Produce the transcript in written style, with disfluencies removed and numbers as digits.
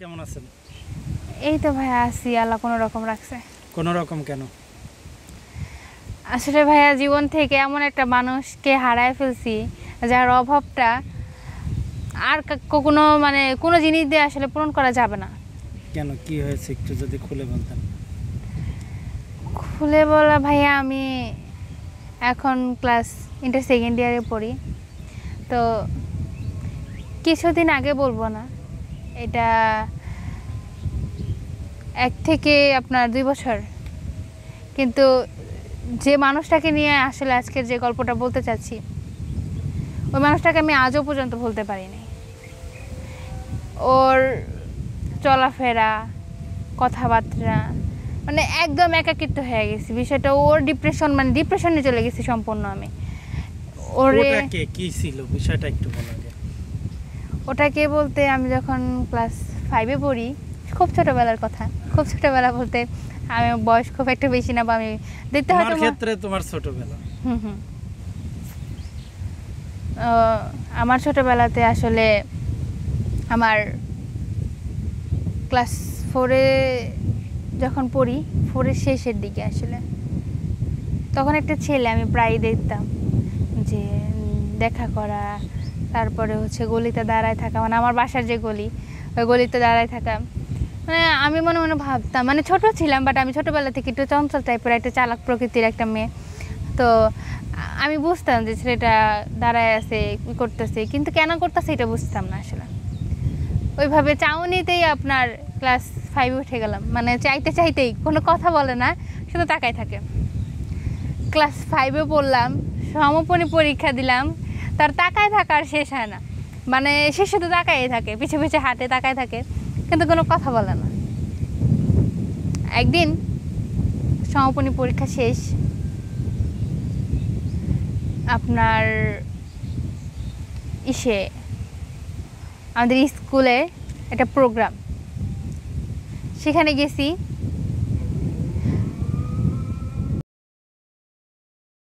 কেমন আছেন? এই তো ভাইয়া আছি, আল্লাহ কোনো রকম রাখছে। কোনো রকম কেন? আসলে ভাইয়া জীবন থেকে এমন একটা মানুষকে হারায় ফেলছি যার অভাবটা আর কোনো মানে কোনো জিনিস দিয়ে আসলে পূরণ করা যাবে না। কেন, কি হয়েছে একটু যদি খুলে বলতেন। খুলে বলা ভাইয়া, আমি এখন ক্লাস ইন্টার সেকেন্ড ইয়ারে পড়ি। তো কিছুদিন আগে বলবো না, এটা 1 থেকে আপনার 2 বছর, কিন্তু যে মানুষটাকে নিয়ে আসলে আজকের যে গল্পটা বলতে চাচ্ছি, ওই মানুষটাকে আমি আজও পর্যন্ত ভুলতে পারিনি। ওর চলাফেরা, কথাবার্তা, মানে একদম একাকিত্ব হয়ে গেছি বিষয়টা। ওর ডিপ্রেশনে চলে গেছি সম্পূর্ণ আমি। ওটাকে কি ছিল বিষয়টা একটু বলা যায়। ওটাকে বলতে, আমি যখন ক্লাস 5-এ পড়ি, খুব ছোটবেলার কথা, খুব ছোটবেলা বলতে আমি বয়স খুব একটা বেশি না, বা আমি দেখতে হয়তো তোমার ক্ষেত্রে তোমার ছোটবেলা। আমার ছোটবেলাতে আসলে আমার ক্লাস 4-এ যখন পড়ি, 4-এর শেষের দিকে আসলে, তখন একটা ছেলে আমি প্রায় দেখতাম যে দেখা করা, তারপরে হচ্ছে গলিতে দাঁড়ায় থাকা, মানে আমার বাসার যে গলি, ওই গলিতে দাঁড়ায় থাকা। মানে আমি মনে মনে ভাবতাম, মানে ছোট ছিলাম, বাট আমি ছোটোবেলা থেকে একটু চঞ্চল টাইপের, একটা চালাক প্রকৃতির একটা মেয়ে। তো আমি বুঝতাম যে ছেলেটা দাঁড়ায় আছে, করতেছে, কিন্তু কেন করতেছে এটা বুঝতাম না আসলে। ওইভাবে চাউনিতেই আপনার ক্লাস 5 উঠে গেলাম, মানে চাইতে চাইতেই, কোনো কথা বলে না, শুধু তাকাই থাকে। ক্লাস 5-এ পড়লাম, সমাপনী পরীক্ষা দিলাম, তার তাকায় থাকার শেষ হয় না, মানে সে শুধু তাকাই থাকে, পিছে পিছে হাঁটে, তাকায় থাকে, কিন্তু কোনো কথা বলে না। একদিন সমাপনী পরীক্ষা শেষ, আপনার আমাদের স্কুলে একটা প্রোগ্রাম, সেখানে গেছি।